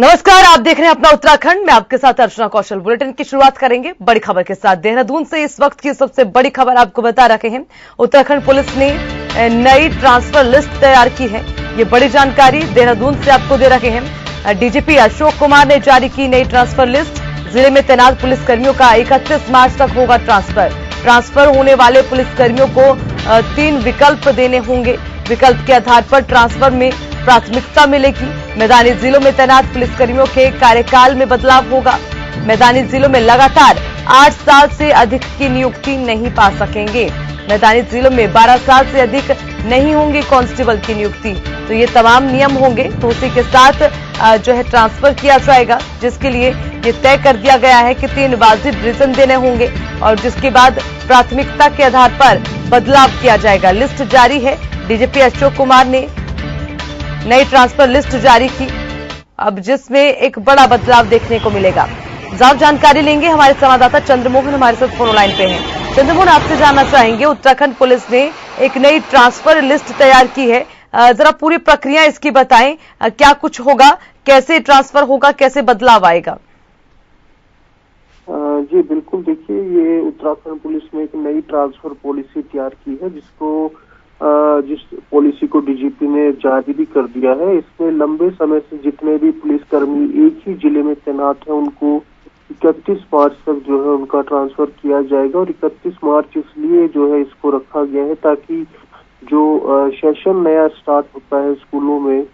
नमस्कार, आप देख रहे हैं अपना उत्तराखंड में आपके साथ अर्चना कौशल। बुलेटिन की शुरुआत करेंगे बड़ी खबर के साथ। देहरादून से इस वक्त की सबसे बड़ी खबर आपको बता रहे हैं। उत्तराखंड पुलिस ने नई ट्रांसफर लिस्ट तैयार की है। ये बड़ी जानकारी देहरादून से आपको दे रहे हैं। डीजीपी अशोक कुमार ने जारी की नई ट्रांसफर लिस्ट। जिले में तैनात पुलिसकर्मियों का 31 मार्च तक होगा ट्रांसफर होने वाले पुलिसकर्मियों को 3 विकल्प देने होंगे। विकल्प के आधार पर ट्रांसफर में प्राथमिकता मिलेगी। मैदानी जिलों में तैनात पुलिसकर्मियों के कार्यकाल में बदलाव होगा। मैदानी जिलों में लगातार 8 साल से अधिक की नियुक्ति नहीं पा सकेंगे। मैदानी जिलों में 12 साल से अधिक नहीं होंगे कांस्टेबल की नियुक्ति। तो ये तमाम नियम होंगे, तो उसी के साथ जो है ट्रांसफर किया जाएगा, जिसके लिए ये तय कर दिया गया है कि 3 वाजिब रीजन देने होंगे और जिसके बाद प्राथमिकता के आधार पर बदलाव किया जाएगा। लिस्ट जारी है। डीजीपी अशोक कुमार ने नई ट्रांसफर लिस्ट जारी की, अब जिसमें एक बड़ा बदलाव देखने को मिलेगा। ज्यादा जानकारी लेंगे, हमारे संवाददाता चंद्रमोहन हमारे साथ फोन लाइन पे हैं। चंद्रमोहन, आपसे जानना चाहेंगे, उत्तराखंड पुलिस ने एक नई ट्रांसफर लिस्ट तैयार की है, जरा पूरी प्रक्रिया इसकी बताएं। क्या कुछ होगा, कैसे ट्रांसफर होगा, कैसे बदलाव आएगा? जी बिल्कुल, देखिए ये उत्तराखंड पुलिस ने एक नई ट्रांसफर पॉलिसी तैयार की है, जिस पॉलिसी को डीजीपी ने जारी भी कर दिया है। इसमें लंबे समय से जितने भी पुलिसकर्मी एक ही जिले में तैनात हैं, उनको 31 मार्च तक जो है उनका ट्रांसफर किया जाएगा। और 31 मार्च इसलिए जो है इसको रखा गया है ताकि जो सेशन नया स्टार्ट होता है स्कूलों में,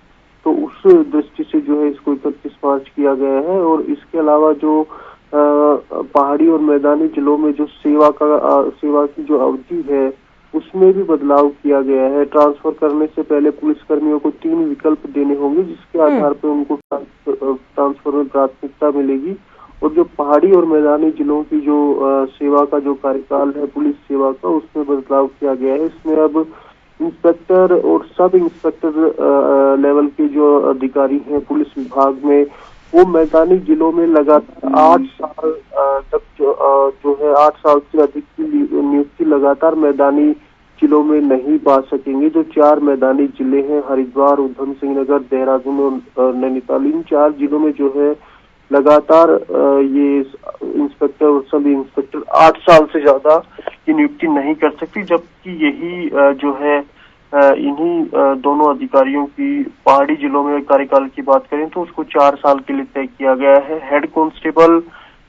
तो उस दृष्टि से जो है इसको 31 मार्च किया गया है। और इसके अलावा जो पहाड़ी और मैदानी जिलों में जो सेवा की जो अवधि है उसमें भी बदलाव किया गया है। ट्रांसफर करने से पहले पुलिसकर्मियों को 3 विकल्प देने होंगे, जिसके आधार पर उनको ट्रांसफर में प्राथमिकता मिलेगी। और जो पहाड़ी और मैदानी जिलों की जो सेवा का जो कार्यकाल है पुलिस सेवा का, उसमें बदलाव किया गया है। इसमें अब इंस्पेक्टर और सब इंस्पेक्टर लेवल के जो अधिकारी हैं पुलिस विभाग में, वो मैदानी जिलों में लगातार 8 साल तक जो है 8 साल से अधिक की नियुक्ति लगातार मैदानी जिलों में नहीं पा सकेंगे। जो 4 मैदानी जिले हैं, हरिद्वार, उधम सिंह नगर, देहरादून और नैनीताल, इन 4 जिलों में जो है लगातार ये इंस्पेक्टर और सभी इंस्पेक्टर 8 साल से ज्यादा की नियुक्ति नहीं कर सकती। जबकि यही जो है इन्हीं दोनों अधिकारियों की पहाड़ी जिलों में कार्यकाल की बात करें तो उसको 4 साल के लिए तय किया गया है। हेड कांस्टेबल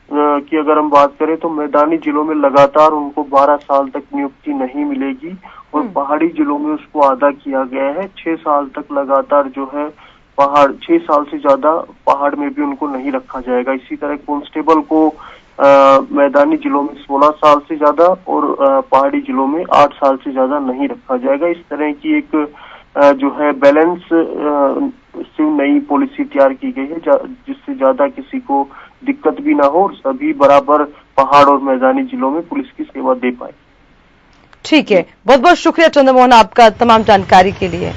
की अगर हम बात करें तो मैदानी जिलों में लगातार उनको 12 साल तक नियुक्ति नहीं मिलेगी और पहाड़ी जिलों में उसको आधा किया गया है। 6 साल तक लगातार जो है 6 साल से ज्यादा पहाड़ में भी उनको नहीं रखा जाएगा। इसी तरह कांस्टेबल को मैदानी जिलों में 16 साल से ज्यादा और पहाड़ी जिलों में 8 साल से ज्यादा नहीं रखा जाएगा। इस तरह की एक जो है बैलेंस से नई पॉलिसी तैयार की गई है, जिससे ज्यादा किसी को दिक्कत भी ना हो और सभी बराबर पहाड़ और मैदानी जिलों में पुलिस की सेवा दे पाए। ठीक है, बहुत बहुत शुक्रिया चंद्रमोहन आपका तमाम जानकारी के लिए।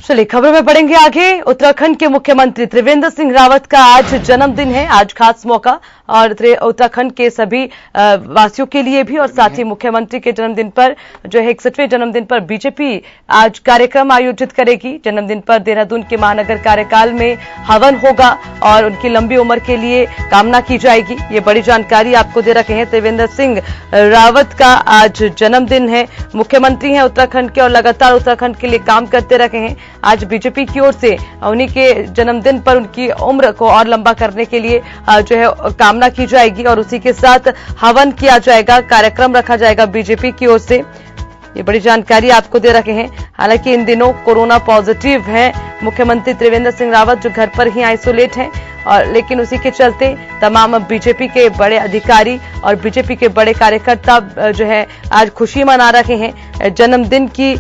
चलिए खबर में बढ़ेंगे आगे। उत्तराखंड के मुख्यमंत्री त्रिवेंद्र सिंह रावत का आज जन्मदिन है, आज खास मौका और उत्तराखंड के सभी वासियों के लिए भी और साथ ही मुख्यमंत्री के जन्मदिन पर जो है 61वें जन्मदिन पर बीजेपी आज कार्यक्रम आयोजित करेगी। जन्मदिन पर देहरादून के महानगर कार्यकाल में हवन होगा और उनकी लंबी उम्र के लिए कामना की जाएगी। ये बड़ी जानकारी आपको दे रखे हैं। त्रिवेंद्र सिंह रावत का आज जन्मदिन है, मुख्यमंत्री हैं उत्तराखंड के और लगातार उत्तराखंड के लिए काम करते रहे हैं। आज बीजेपी की ओर से उन्हीं के जन्मदिन पर उनकी उम्र को और लंबा करने के लिए जो है कामना की जाएगी और उसी के साथ हवन किया जाएगा, कार्यक्रम रखा जाएगा बीजेपी की ओर से। ये बड़ी जानकारी आपको दे रखे हैं। हालांकि इन दिनों कोरोना पॉजिटिव हैं मुख्यमंत्री त्रिवेंद्र सिंह रावत, जो घर पर ही आइसोलेट हैं, और लेकिन उसी के चलते तमाम बीजेपी के बड़े अधिकारी और बीजेपी के बड़े कार्यकर्ता जो है आज खुशी मना रहे हैं। जन्मदिन की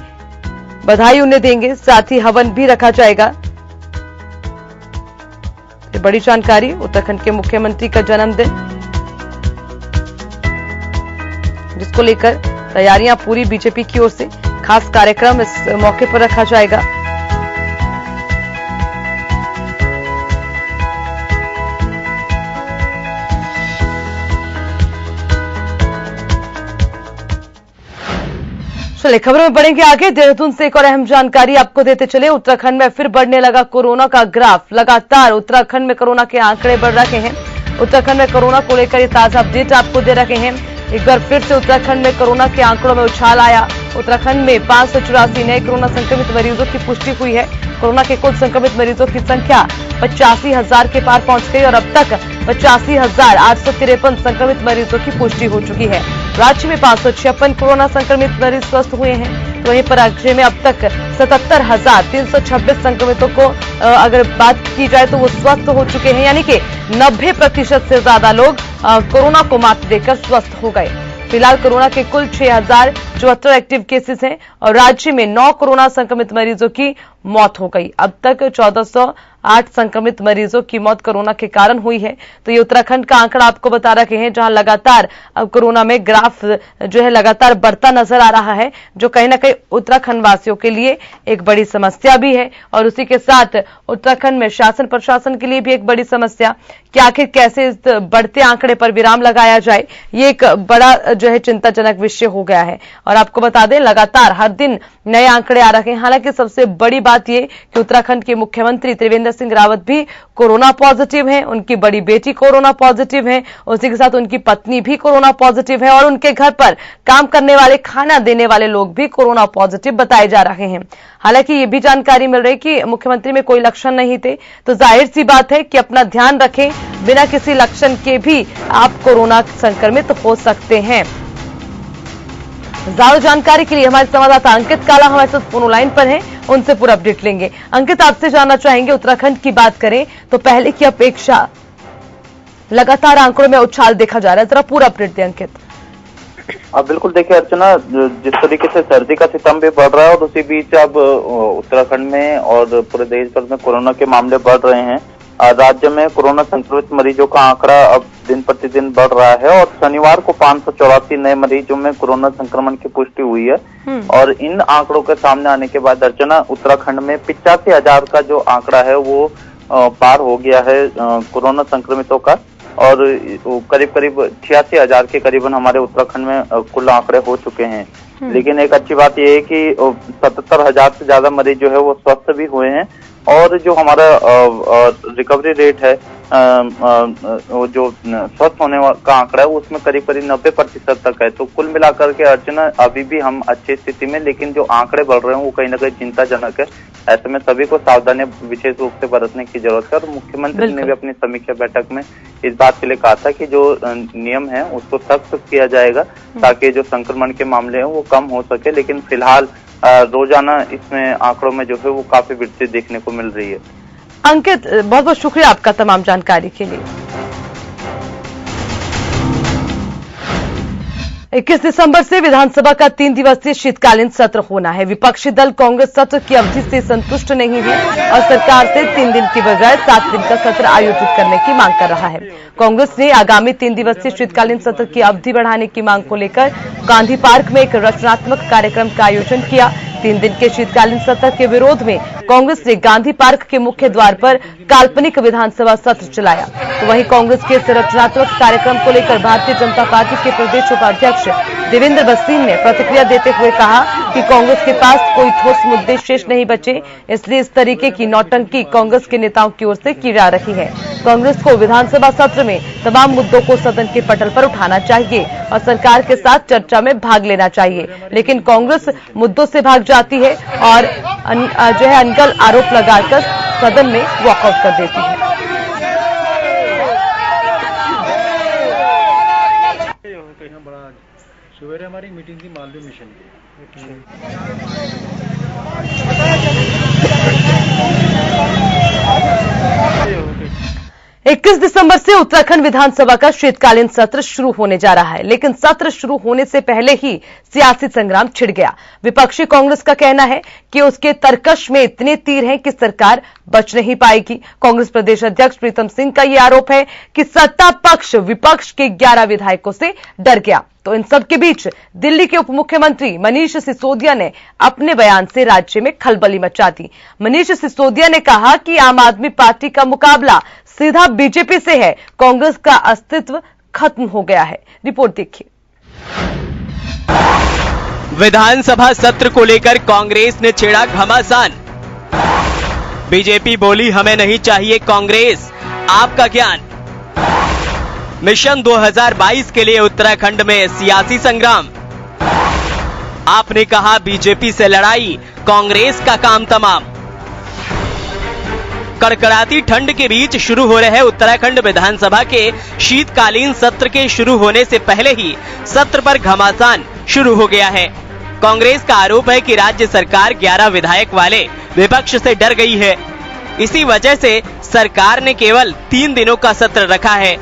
बधाई उन्हें देंगे, साथ ही हवन भी रखा जाएगा। ये बड़ी जानकारी, उत्तराखंड के मुख्यमंत्री का जन्मदिन, जिसको लेकर तैयारियां पूरी बीजेपी की ओर से, खास कार्यक्रम इस मौके पर रखा जाएगा। चलिए खबरों में बढ़ेंगे आगे। देहरादून से एक और अहम जानकारी आपको देते चले। उत्तराखंड में फिर बढ़ने लगा कोरोना का ग्राफ। लगातार उत्तराखंड में कोरोना के आंकड़े बढ़ रहे हैं। उत्तराखंड में कोरोना को लेकर ये ताजा अपडेट आपको दे रहे हैं। एक बार फिर से उत्तराखंड में कोरोना के आंकड़ों में उछाल आया। उत्तराखंड में 584 नए कोरोना संक्रमित मरीजों की पुष्टि हुई है। कोरोना के कुल संक्रमित मरीजों की संख्या 85,000 के पार पहुंच गई और अब तक 85,853 संक्रमित मरीजों की पुष्टि हो चुकी है। राज्य में 556 कोरोना संक्रमित मरीज स्वस्थ हुए हैं। तो वहीं पर राज्य में अब तक 77,326 संक्रमितों को अगर बात की जाए तो वो स्वस्थ हो चुके हैं, यानी कि 90% से ज्यादा लोग कोरोना को मात देकर स्वस्थ हो गए। फिलहाल कोरोना के कुल 6,074 एक्टिव केसेस हैं और राज्य में 9 कोरोना संक्रमित मरीजों की मौत हो गई। अब तक 1408 संक्रमित मरीजों की मौत कोरोना के कारण हुई है। तो ये उत्तराखंड का आंकड़ा आपको बता रहे हैं, जहां लगातार अब कोरोना में ग्राफ जो है लगातार बढ़ता नजर आ रहा है, जो कहीं ना कहीं उत्तराखंड वासियों के लिए एक बड़ी समस्या भी है और उसी के साथ उत्तराखंड में शासन प्रशासन के लिए भी एक बड़ी समस्या कि आखिर कैसे इस बढ़ते आंकड़े पर विराम लगाया जाए। ये एक बड़ा जो है चिंताजनक विषय हो गया है। और आपको बता दें लगातार हर दिन नए आंकड़े आ रहे हैं। हालांकि सबसे बड़ी बात यह कि उत्तराखंड के मुख्यमंत्री त्रिवेंद्र सिंह रावत भी कोरोना पॉजिटिव हैं, उनकी बड़ी बेटी कोरोना पॉजिटिव है, उसी के साथ उनकी पत्नी भी कोरोना पॉजिटिव है और उनके घर पर काम करने वाले, खाना देने वाले लोग भी कोरोना पॉजिटिव बताए जा रहे हैं। हालांकि ये भी जानकारी मिल रही कि मुख्यमंत्री में कोई लक्षण नहीं थे, तो जाहिर सी बात है कि अपना ध्यान रखें, बिना किसी लक्षण के भी आप कोरोना संक्रमित हो सकते हैं। ज्यादा जानकारी के लिए हमारे संवाददाता अंकित काला हमारे साथ फोन लाइन पर हैं, उनसे पूरा अपडेट लेंगे। अंकित, आपसे जानना चाहेंगे, उत्तराखंड की बात करें तो पहले की अपेक्षा लगातार आंकड़ों में उछाल देखा जा रहा है, जरा पूरा अपडेट दें अंकित। अब बिल्कुल देखिए अर्चना, जिस तरीके से सर्दी का सितम भी बढ़ रहा है और उसी बीच अब उत्तराखंड में और पूरे देश भर में कोरोना के मामले बढ़ रहे हैं। राज्य में कोरोना संक्रमित मरीजों का आंकड़ा अब दिन प्रतिदिन बढ़ रहा है और शनिवार को 584 नए मरीजों में कोरोना संक्रमण की पुष्टि हुई है। और इन आंकड़ों के सामने आने के बाद अर्चना, उत्तराखंड में 85,000 का जो आंकड़ा है वो पार हो गया है कोरोना संक्रमितों का और करीब करीब 86,000 के करीबन हमारे उत्तराखंड में कुल आंकड़े हो चुके हैं। लेकिन एक अच्छी बात यह है कि 77,000 से ज्यादा मरीज जो है वो स्वस्थ भी हुए हैं और जो हमारा रिकवरी रेट है, जो स्वस्थ होने का आंकड़ा है, उसमें करीब करीब 90% तक है। तो कुल मिलाकर के अर्चना अभी भी हम अच्छी स्थिति में, लेकिन जो आंकड़े बढ़ रहे हैं वो कहीं ना कहीं चिंताजनक है। ऐसे में सभी को सावधानी विशेष रूप से बरतने की जरूरत है और मुख्यमंत्री ने भी अपनी समीक्षा बैठक में इस बात के लिए कहा था कि जो नियम है उसको सख्त किया जाएगा ताकि जो संक्रमण के मामले हैं वो कम हो सके। लेकिन फिलहाल रोजाना इसमें आंकड़ों में जो है वो काफी वृद्धि देखने को मिल रही है। अंकित, बहुत बहुत शुक्रिया आपका तमाम जानकारी के लिए। 21 दिसंबर से विधानसभा का 3 दिवसीय शीतकालीन सत्र होना है। विपक्षी दल कांग्रेस सत्र की अवधि से संतुष्ट नहीं है और सरकार से 3 दिन की बजाय 7 दिन का सत्र आयोजित करने की मांग कर रहा है। कांग्रेस ने आगामी 3 दिवसीय शीतकालीन सत्र की अवधि बढ़ाने की मांग को लेकर गांधी पार्क में एक रचनात्मक कार्यक्रम का आयोजन किया। 3 दिन के शीतकालीन सत्र के विरोध में कांग्रेस ने गांधी पार्क के मुख्य द्वार पर काल्पनिक विधानसभा सत्र चलाया। तो वहीं कांग्रेस के इस रचनात्मक कार्यक्रम को लेकर भारतीय जनता पार्टी के प्रदेश उपाध्यक्ष देवेंद्र भसीन ने प्रतिक्रिया देते हुए कहा कि कांग्रेस के पास कोई ठोस मुद्दे शेष नहीं बचे, इसलिए इस तरीके की नौटंकी कांग्रेस के नेताओं की ओर से की जा रही है। कांग्रेस को विधानसभा सत्र में तमाम मुद्दों को सदन के पटल पर उठाना चाहिए और सरकार के साथ चर्चा में भाग लेना चाहिए, लेकिन कांग्रेस मुद्दों से भाग जाती है और जो है अनगल आरोप लगाकर सदन में वॉकआउट कर देती है। सवेरे हमारी मीटिंग थी मालवीय मिशन की। 21 दिसंबर से उत्तराखंड विधानसभा का शीतकालीन सत्र शुरू होने जा रहा है, लेकिन सत्र शुरू होने से पहले ही सियासी संग्राम छिड़ गया। विपक्षी कांग्रेस का कहना है कि उसके तरकश में इतने तीर हैं कि सरकार बच नहीं पाएगी। कांग्रेस प्रदेश अध्यक्ष प्रीतम सिंह का यह आरोप है कि सत्ता पक्ष विपक्ष के 11 विधायकों से डर गया। तो इन सब के बीच दिल्ली के उप मुख्यमंत्री मनीष सिसोदिया ने अपने बयान से राज्य में खलबली मचा दी। मनीष सिसोदिया ने कहा कि आम आदमी पार्टी का मुकाबला सीधा बीजेपी से है, कांग्रेस का अस्तित्व खत्म हो गया है। रिपोर्ट देखिए। विधानसभा सत्र को लेकर कांग्रेस ने छेड़ा घमासान। बीजेपी बोली हमें नहीं चाहिए कांग्रेस, आपका ज्ञान। मिशन 2022 के लिए उत्तराखंड में सियासी संग्राम। आपने कहा बीजेपी से लड़ाई, कांग्रेस का काम तमाम। कड़कड़ाती ठंड के बीच शुरू हो रहे उत्तराखंड विधानसभा के शीतकालीन सत्र के शुरू होने से पहले ही सत्र पर घमासान शुरू हो गया है। कांग्रेस का आरोप है कि राज्य सरकार 11 विधायक वाले विपक्ष से डर गई है। इसी वजह से सरकार ने केवल 3 दिनों का सत्र रखा है।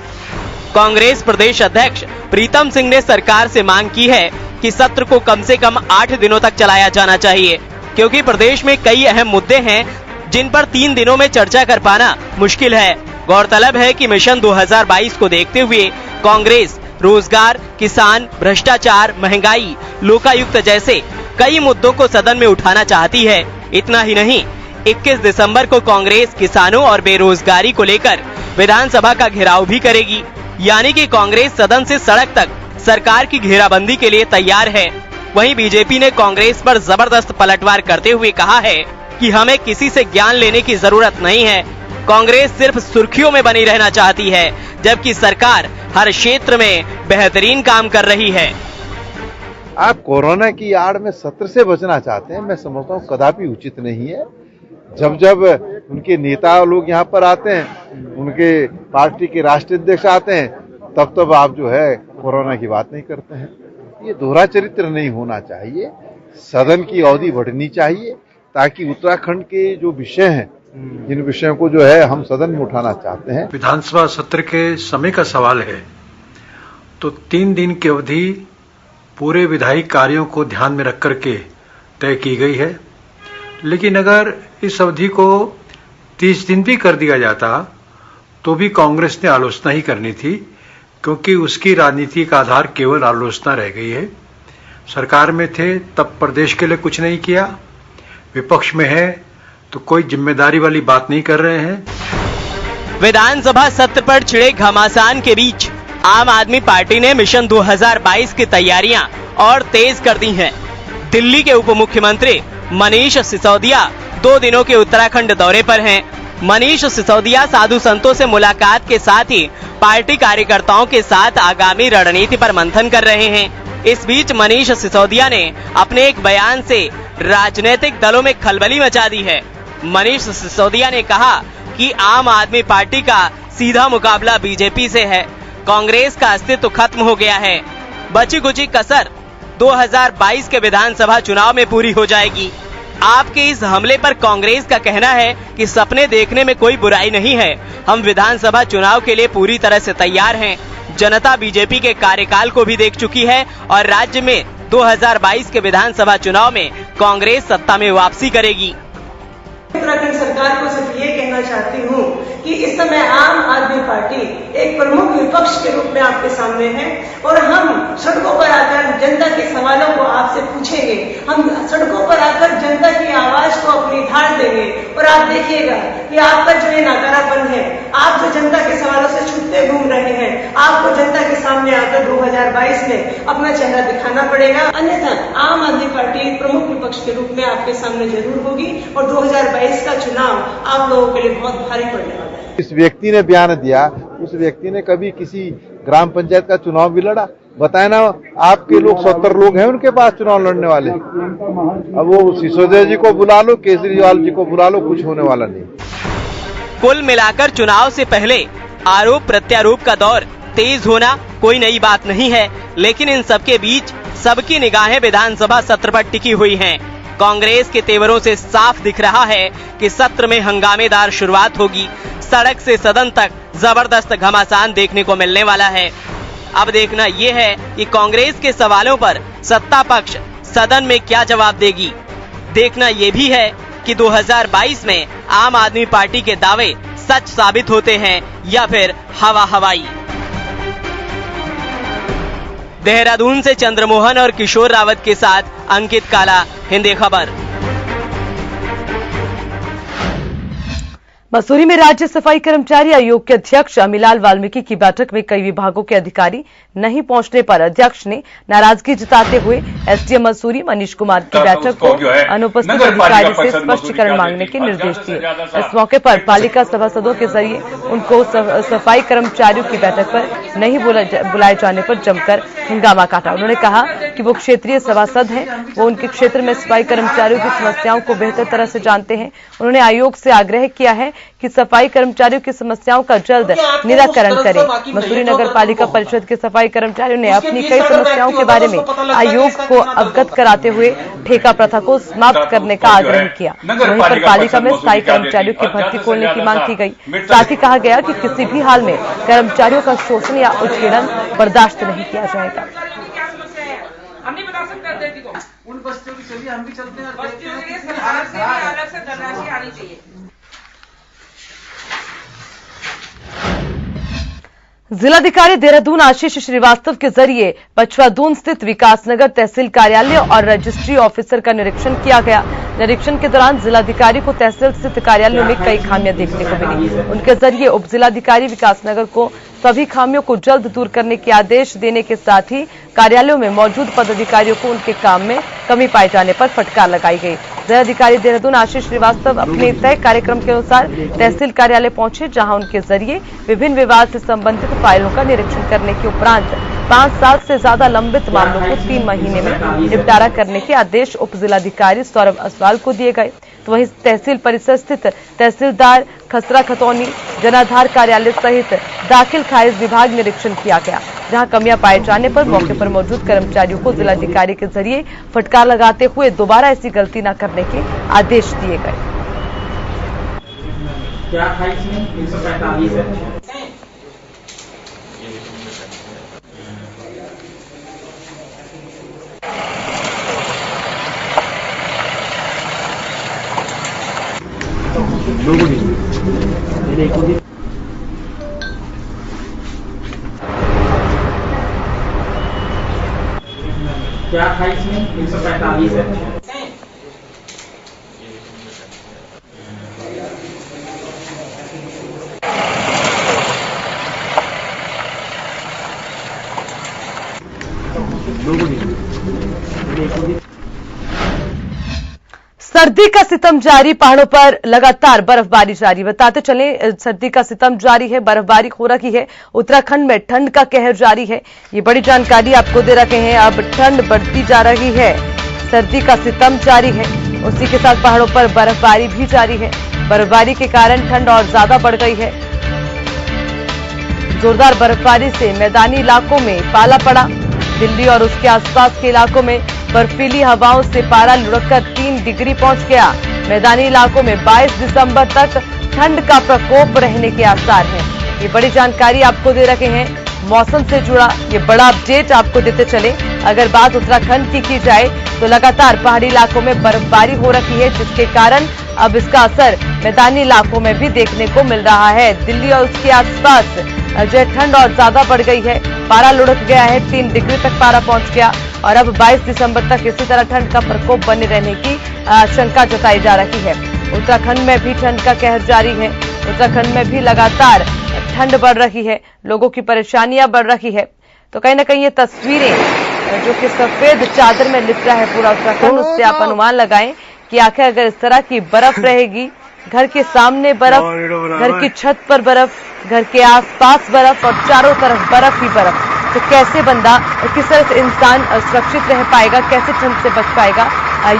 कांग्रेस प्रदेश अध्यक्ष प्रीतम सिंह ने सरकार से मांग की है कि सत्र को कम से कम 8 दिनों तक चलाया जाना चाहिए, क्योंकि प्रदेश में कई अहम मुद्दे हैं जिन पर 3 दिनों में चर्चा कर पाना मुश्किल है। गौरतलब है कि मिशन 2022 को देखते हुए कांग्रेस रोजगार, किसान, भ्रष्टाचार, महंगाई, लोकायुक्त जैसे कई मुद्दों को सदन में उठाना चाहती है। इतना ही नहीं, 21 दिसंबर को कांग्रेस किसानों और बेरोजगारी को लेकर विधानसभा का घेराव भी करेगी। यानी कि कांग्रेस सदन से सड़क तक सरकार की घेराबंदी के लिए तैयार है। वहीं बीजेपी ने कांग्रेस पर जबरदस्त पलटवार करते हुए कहा है कि हमें किसी से ज्ञान लेने की जरूरत नहीं है। कांग्रेस सिर्फ सुर्खियों में बनी रहना चाहती है, जबकि सरकार हर क्षेत्र में बेहतरीन काम कर रही है। आप कोरोना की आड़ में सत्र से बचना चाहते हैं, मैं समझता हूँ कदापि उचित नहीं है। जब जब उनके नेता लोग यहाँ पर आते हैं, उनके पार्टी के राष्ट्रीय अध्यक्ष आते हैं, तब तब आप जो है कोरोना की बात नहीं करते हैं। ये दोहरा चरित्र नहीं होना चाहिए। सदन की अवधि बढ़नी चाहिए ताकि उत्तराखंड के जो विषय हैं, जिन विषयों को जो है हम सदन में उठाना चाहते हैं। विधानसभा सत्र के समय का सवाल है तो 3 दिन की अवधि पूरे विधायी कार्यों को ध्यान में रख करके तय की गई है। लेकिन अगर इस अवधि को 30 दिन भी कर दिया जाता तो भी कांग्रेस ने आलोचना ही करनी थी, क्योंकि उसकी राजनीति का आधार केवल आलोचना रह गई है। सरकार में थे तब प्रदेश के लिए कुछ नहीं किया, विपक्ष में है तो कोई जिम्मेदारी वाली बात नहीं कर रहे हैं। विधानसभा सत्र पर छिड़े घमासान के बीच आम आदमी पार्टी ने मिशन 2022 की तैयारियां और तेज कर दी हैं। दिल्ली के उप मुख्यमंत्री मनीष सिसोदिया 2 दिनों के उत्तराखंड दौरे पर हैं। मनीष सिसोदिया साधु संतों से मुलाकात के साथ ही पार्टी कार्यकर्ताओं के साथ आगामी रणनीति पर मंथन कर रहे हैं। इस बीच मनीष सिसोदिया ने अपने एक बयान से राजनीतिक दलों में खलबली मचा दी है। मनीष सिसोदिया ने कहा कि आम आदमी पार्टी का सीधा मुकाबला बीजेपी से है। कांग्रेस का अस्तित्व खत्म हो गया है। बची कुची कसर 2022 के विधानसभा चुनाव में पूरी हो जाएगी। आपके इस हमले पर कांग्रेस का कहना है कि सपने देखने में कोई बुराई नहीं है। हम विधानसभा चुनाव के लिए पूरी तरह से तैयार हैं। जनता बीजेपी के कार्यकाल को भी देख चुकी है और राज्य में 2022 के विधानसभा चुनाव में कांग्रेस सत्ता में वापसी करेगी। उत्तराखंड सरकार को सिर्फ ये कहना चाहती हूँ कि इस समय आम आदमी पार्टी एक प्रमुख विपक्ष के रूप में आपके सामने है और हम सड़कों पर आकर जनता के सवालों को आपसे पूछेंगे। हम सड़कों पर आकर जनता की आवाज को अपनी धार देंगे और आप देखिएगा कि आपका जो ये नाकारापन है, आप जो जनता के सवालों से छुपते घूम रहे हैं, आपको जनता के सामने आकर 2022 में अपना चेहरा दिखाना पड़ेगा। अन्यथा आम आदमी पार्टी प्रमुख विपक्ष के रूप में आपके सामने जरूर होगी और 2022 का चुनाव आप लोगों के लिए बहुत भारी पड़ने वाला है। इस व्यक्ति ने बयान दिया, उस व्यक्ति ने कभी किसी ग्राम पंचायत का चुनाव भी लड़ा? बताए ना, आपके लोग 70 लोग हैं उनके पास चुनाव लड़ने वाले। अब वो सिसोदिया जी को बुला लो, केजरीवाल जी को बुला लो, कुछ होने वाला नहीं। कुल मिलाकर चुनाव से पहले आरोप प्रत्यारोप का दौर तेज होना कोई नई बात नहीं है, लेकिन इन सबके बीच सबकी निगाहें विधानसभा सत्र पर टिकी हुई हैं। कांग्रेस के तेवरों से साफ दिख रहा है कि सत्र में हंगामेदार शुरुआत होगी। सड़क से सदन तक जबरदस्त घमासान देखने को मिलने वाला है। अब देखना यह है कि कांग्रेस के सवालों पर सत्ता पक्ष सदन में क्या जवाब देगी। देखना यह भी है कि 2022 में आम आदमी पार्टी के दावे सच साबित होते हैं या फिर हवा हवाई। देहरादून से चंद्रमोहन और किशोर रावत के साथ अंकित काला, हिंदी खबर। मसूरी में राज्य सफाई कर्मचारी आयोग के अध्यक्ष अमीलाल वाल्मीकि की बैठक में कई विभागों के अधिकारी नहीं पहुंचने पर अध्यक्ष ने नाराजगी जताते हुए एसडीएम मसूरी मनीष कुमार की बैठक को अनुपस्थित अधिकारी से स्पष्टीकरण मांगने के निर्देश दिए। इस मौके पर पालिका सभासदों के जरिए उनको सफाई कर्मचारियों की बैठक पर नहीं बुलाए जाने पर जमकर हंगामा काटा। उन्होंने कहा कि वो क्षेत्रीय सभासद हैं, वो उनके क्षेत्र में सफाई कर्मचारियों की समस्याओं को बेहतर तरह से जानते हैं। उन्होंने आयोग से आग्रह किया है कि सफाई कर्मचारियों की समस्याओं का जल्द निराकरण करें। मसूरी नगर पालिका परिषद के सफाई कर्मचारियों ने अपनी कई समस्याओं के बारे में आयोग को अवगत कराते हुए ठेका प्रथा को समाप्त करने का आग्रह किया। वहीं पर पालिका में स्थायी कर्मचारियों की भर्ती खोलने की मांग की गई। साथ ही कहा गया कि किसी भी हाल में कर्मचारियों का शोषण या उत्पीड़न बर्दाश्त नहीं किया जाएगा। हम नहीं बता सकते उन बस्तियों की चलिए हम भी चलते हैं, बस्तियों के लिए सरकार से भी अलग से धनराशि आनी चाहिए। जिलाधिकारी देहरादून आशीष श्रीवास्तव के जरिए पछवादून स्थित विकासनगर तहसील कार्यालय और रजिस्ट्री ऑफिसर का निरीक्षण किया गया। निरीक्षण के दौरान जिलाधिकारी को तहसील स्थित कार्यालयों में कई खामियां देखने को मिली। उनके जरिए उप जिलाधिकारी विकासनगर को सभी खामियों को जल्द दूर करने के आदेश देने के साथ ही कार्यालयों में मौजूद पदाधिकारियों को उनके काम में कमी पाए जाने पर फटकार लगाई गई। जिलाधिकारी देहरादून आशीष श्रीवास्तव अपने तय कार्यक्रम के अनुसार तहसील कार्यालय पहुंचे, जहां उनके जरिए विभिन्न विवाद से संबंधित फाइलों का निरीक्षण करने के उपरांत 5 साल से ज्यादा लंबित मामलों को 3 महीने में निपटारा करने के आदेश उप जिलाधिकारी सौरभ असवाल को दिए गए। तो वहीं तहसील परिसर स्थित तहसीलदार खसरा खतौनी जनाधार कार्यालय सहित दाखिल खारिज विभाग निरीक्षण किया गया, जहां कमियां पाए जाने पर मौके पर मौजूद कर्मचारियों को जिलाधिकारी के जरिए फटकार लगाते हुए दोबारा ऐसी गलती न करने के आदेश दिए गए। क्या 145 है? क्या 145 है? सर्दी का सितम जारी, पहाड़ों पर लगातार बर्फबारी जारी। बताते चलें, सर्दी का सितम जारी है, बर्फबारी हो रही है। उत्तराखंड में ठंड का कहर जारी है। ये बड़ी जानकारी आपको दे रखे हैं। अब ठंड बढ़ती जा रही है, सर्दी का सितम जारी है, उसी के साथ पहाड़ों पर बर्फबारी भी जारी है। बर्फबारी के कारण ठंड और ज्यादा बढ़ गई है। जोरदार बर्फबारी से मैदानी इलाकों में पाला पड़ा। दिल्ली और उसके आसपास के इलाकों में बर्फीली हवाओं से पारा लुढ़ककर 3 डिग्री पहुंच गया। मैदानी इलाकों में 22 दिसंबर तक ठंड का प्रकोप रहने के आसार हैं। ये बड़ी जानकारी आपको दे रखे हैं। मौसम से जुड़ा ये बड़ा अपडेट आपको देते चले। अगर बात उत्तराखंड की जाए तो लगातार पहाड़ी इलाकों में बर्फबारी हो रही है, जिसके कारण अब इसका असर मैदानी इलाकों में भी देखने को मिल रहा है। दिल्ली और उसके आसपास जो ठंड और ज्यादा बढ़ गई है, पारा लुढ़क गया है, 3 डिग्री तक पारा पहुंच गया और अब 22 दिसंबर तक इसी तरह ठंड का प्रकोप बने रहने की आशंका जताई जा रही है। उत्तराखंड में भी ठंड का कहर जारी है। उत्तराखंड में भी लगातार ठंड बढ़ रही है, लोगों की परेशानियां बढ़ रही है। तो कहीं ना कहीं ये तस्वीरें जो कि सफेद चादर में लिपटा है पूरा उत्तराखंड, उससे आप अनुमान लगाएं कि आखिर अगर इस तरह की बर्फ रहेगी, घर के सामने बर्फ, घर की छत पर बर्फ, घर के आसपास बर्फ और चारों तरफ बर्फ ही बर्फ, तो कैसे बंदा और किस तरह से इंसान सुरक्षित रह पाएगा, कैसे ठंड से बच पाएगा,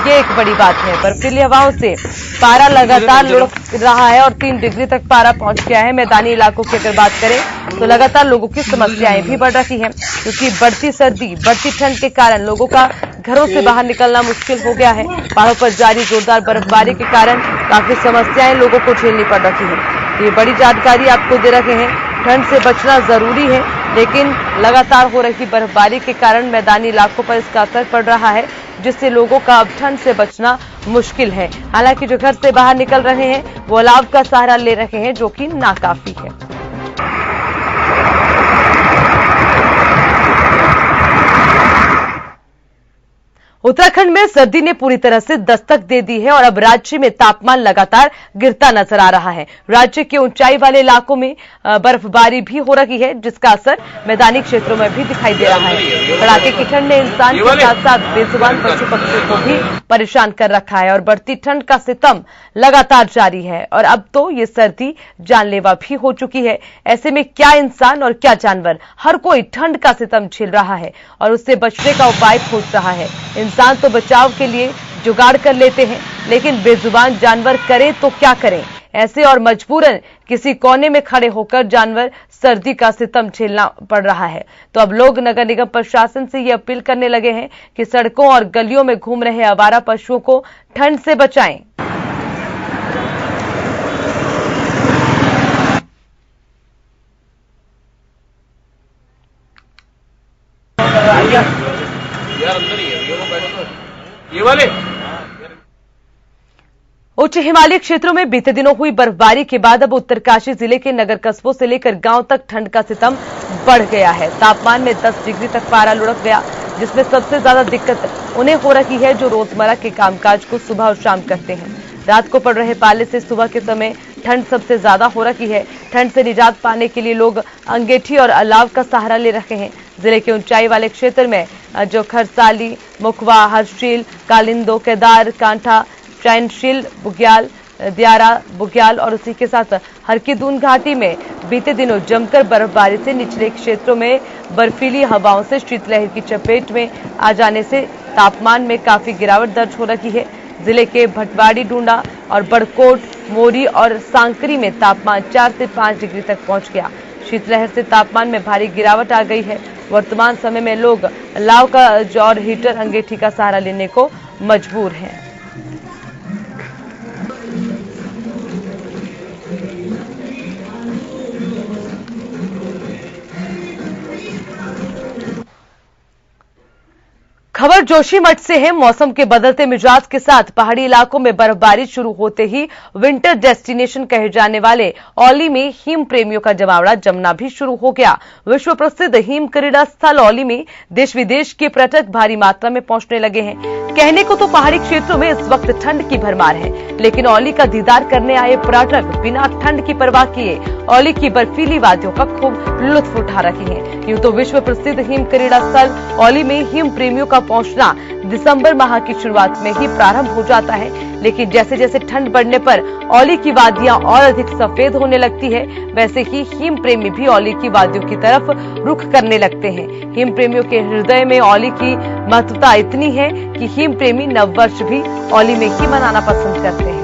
ये एक बड़ी बात है। बर्फीली हवाओं से पारा लगातार लुढ़क रहा है और 3 डिग्री तक पारा पहुंच गया है। मैदानी इलाकों की अगर बात करें तो लगातार लोगों की समस्याएं भी बढ़ रही हैं, क्योंकि बढ़ती सर्दी, बढ़ती ठंड के कारण लोगों का घरों से बाहर निकलना मुश्किल हो गया है। पहाड़ों पर जारी जोरदार बर्फबारी के कारण काफी समस्याएं लोगों को झेलनी पड़ रही है। ये बड़ी जानकारी आपको दे रखे हैं। ठंड से बचना जरूरी है, लेकिन लगातार हो रही बर्फबारी के कारण मैदानी इलाकों पर इसका असर पड़ रहा है, जिससे लोगों का अब ठंड से बचना मुश्किल है। हालांकि जो घर से बाहर निकल रहे हैं वो अलाव का सहारा ले रहे हैं, जो कि नाकाफी है। उत्तराखंड में सर्दी ने पूरी तरह से दस्तक दे दी है और अब राज्य में तापमान लगातार गिरता नजर आ रहा है। राज्य के ऊंचाई वाले इलाकों में बर्फबारी भी हो रही है, जिसका असर मैदानी क्षेत्रों में भी दिखाई दे रहा है। कड़ाके की ठंड ने इंसान के साथ साथ बेजुबान पशु पक्षियों को भी परेशान कर रखा है और बढ़ती ठंड का सितम लगातार जारी है और अब तो ये सर्दी जानलेवा भी हो चुकी है। ऐसे में क्या इंसान और क्या जानवर, हर कोई ठंड का सितम झेल रहा है और उससे बचने का उपाय खोज रहा है। इंसान तो बचाव के लिए जुगाड़ कर लेते हैं, लेकिन बेजुबान जानवर करें तो क्या करें। ऐसे और मजबूरन किसी कोने में खड़े होकर जानवर सर्दी का सितम झेलना पड़ रहा है। तो अब लोग नगर निगम प्रशासन से ये अपील करने लगे हैं कि सड़कों और गलियों में घूम रहे आवारा पशुओं को ठंड से बचाएं। ये वाले उच्च हिमालयी क्षेत्रों में बीते दिनों हुई बर्फबारी के बाद अब उत्तरकाशी जिले के नगर कस्बों से लेकर गांव तक ठंड का सितम बढ़ गया है। तापमान में 10 डिग्री तक पारा लुढ़क गया, जिसमें सबसे ज्यादा दिक्कत उन्हें हो रही है जो रोजमर्रा के कामकाज को सुबह और शाम करते हैं। रात को पड़ रहे पाले से सुबह के समय ठंड सबसे ज्यादा हो रही है। ठंड से निजात पाने के लिए लोग अंगीठी और अलाव का सहारा ले रहे हैं। जिले के ऊंचाई वाले क्षेत्र में जो खरसाली, मुखवा, हर्षिल, कालिंदो, केदार, कांठा, चैनशील, बुग्याल, दियारा, बुग्याल और उसी के साथ हरकीदून घाटी में बीते दिनों जमकर बर्फबारी से निचले क्षेत्रों में बर्फीली हवाओं से शीतलहर की चपेट में आ जाने से तापमान में काफी गिरावट दर्ज हो रही है। जिले के भटवाड़ी, डूंडा और बड़कोट, मोरी और सांकरी में तापमान 4 से 5 डिग्री तक पहुंच गया। शीतलहर से तापमान में भारी गिरावट आ गई है। वर्तमान समय में लोग अलाव का और हीटर, अंगीठी का सहारा लेने को मजबूर हैं। खबर जोशीमठ से है। मौसम के बदलते मिजाज के साथ पहाड़ी इलाकों में बर्फबारी शुरू होते ही विंटर डेस्टिनेशन कहे जाने वाले औली में हिम प्रेमियों का जमावड़ा जमना भी शुरू हो गया। विश्व प्रसिद्ध हिम क्रीड़ा स्थल औली में देश विदेश के पर्यटक भारी मात्रा में पहुंचने लगे हैं। कहने को तो पहाड़ी क्षेत्रों में इस वक्त ठंड की भरमार है, लेकिन औली का दीदार करने आए पर्यटक बिना ठंड की परवाह किए औली की बर्फीली वादियों का खूब लुत्फ उठा रहे हैं। यूं तो विश्व प्रसिद्ध हिम क्रीड़ा स्थल औली में हिम प्रेमियों का पहुंचना दिसंबर माह की शुरुआत में ही प्रारंभ हो जाता है, लेकिन जैसे जैसे ठंड बढ़ने पर औली की वादियां और अधिक सफेद होने लगती है, वैसे ही हिम प्रेमी भी औली की वादियों की तरफ रुख करने लगते हैं। हिम प्रेमियों के हृदय में औली की महत्वता इतनी है कि हिम प्रेमी नववर्ष भी औली में ही मनाना पसंद करते हैं।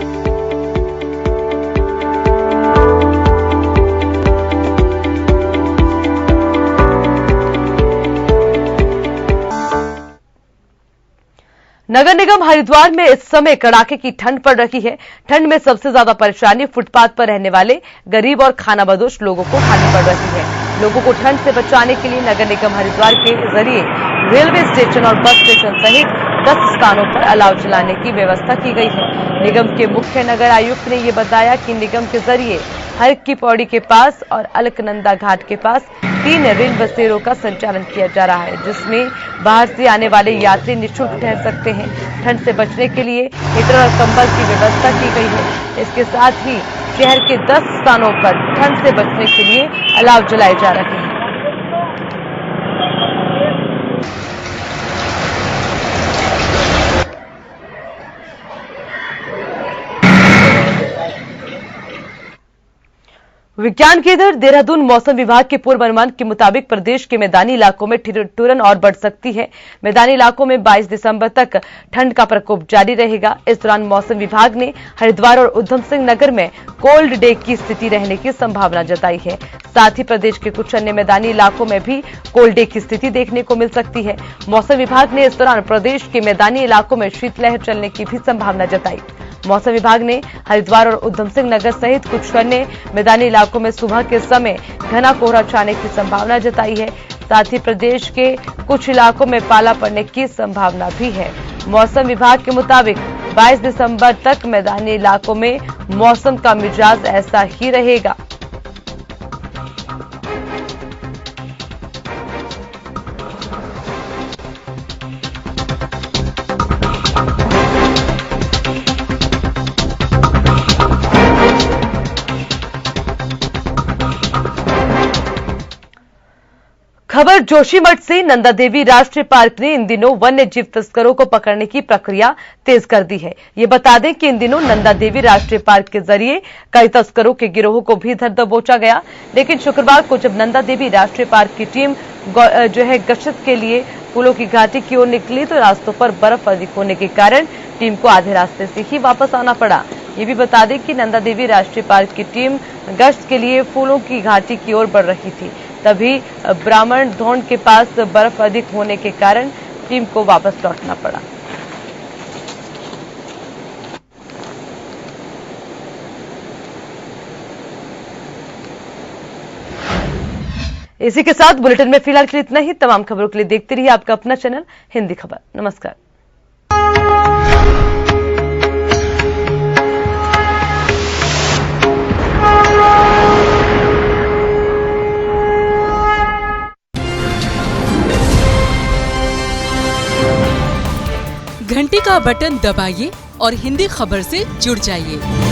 नगर निगम हरिद्वार में इस समय कड़ाके की ठंड पड़ रही है। ठंड में सबसे ज्यादा परेशानी फुटपाथ पर रहने वाले गरीब और खानाबदोश लोगों को उठानी पड़ रही है। लोगों को ठंड से बचाने के लिए नगर निगम हरिद्वार के जरिए रेलवे स्टेशन और बस स्टेशन सहित 10 स्थानों पर अलाव जलाने की व्यवस्था की गई है। निगम के मुख्य नगर आयुक्त ने ये बताया कि निगम के जरिए हर की पौड़ी के पास और अलकनंदा घाट के पास 3 रेल बसेरों का संचालन किया जा रहा है, जिसमें बाहर से आने वाले यात्री निःशुल्क ठहर सकते हैं। ठंड से बचने के लिए हीटर और कंबल की व्यवस्था की गई है। इसके साथ ही शहर के 10 स्थानों पर ठंड से बचने के लिए अलाव जलाए जा रहे हैं। विज्ञान केंद्र देहरादून मौसम विभाग के पूर्व अनुमान के मुताबिक प्रदेश के मैदानी इलाकों में ठिठुरन और बढ़ सकती है। मैदानी इलाकों में 22 दिसंबर तक ठंड का प्रकोप जारी रहेगा। इस दौरान मौसम विभाग ने हरिद्वार और उधम सिंह नगर में कोल्ड डे की स्थिति रहने की संभावना जताई है। साथ ही प्रदेश के कुछ अन्य मैदानी इलाकों में भी कोल्ड डे की स्थिति देखने को मिल सकती है। मौसम विभाग ने इस दौरान प्रदेश के मैदानी इलाकों में शीतलहर चलने की भी संभावना जताई। मौसम विभाग ने हरिद्वार और उधम सिंह नगर सहित कुछ अन्य मैदानी इलाकों में सुबह के समय घना कोहरा छाने की संभावना जताई है। साथ ही प्रदेश के कुछ इलाकों में पाला पड़ने की संभावना भी है। मौसम विभाग के मुताबिक 22 दिसंबर तक मैदानी इलाकों में मौसम का मिजाज ऐसा ही रहेगा। खबर जोशीमठ से। नंदा देवी राष्ट्रीय पार्क ने इन दिनों वन्य जीव तस्करों को पकड़ने की प्रक्रिया तेज कर दी है। ये बता दें कि इन दिनों नंदा देवी राष्ट्रीय पार्क के जरिए कई तस्करों के गिरोह को भी धर दबोचा गया। लेकिन शुक्रवार को जब नंदा देवी राष्ट्रीय पार्क की टीम गश्त के लिए फूलों की घाटी की ओर निकली तो रास्तों पर बर्फ अधिक होने के कारण टीम को आधे रास्ते से ही वापस आना पड़ा। ये भी बता दें कि नंदा देवी राष्ट्रीय पार्क की टीम गश्त के लिए फूलों की घाटी की ओर बढ़ रही थी, तभी ब्राह्मण धोंड के पास बर्फ अधिक होने के कारण टीम को वापस लौटना पड़ा। इसी के साथ बुलेटिन में फिलहाल के लिए इतना ही। तमाम खबरों के लिए देखते रहिए आपका अपना चैनल हिंदी खबर। नमस्कार। घंटी का बटन दबाइए और हिंदी खबर से जुड़ जाइए।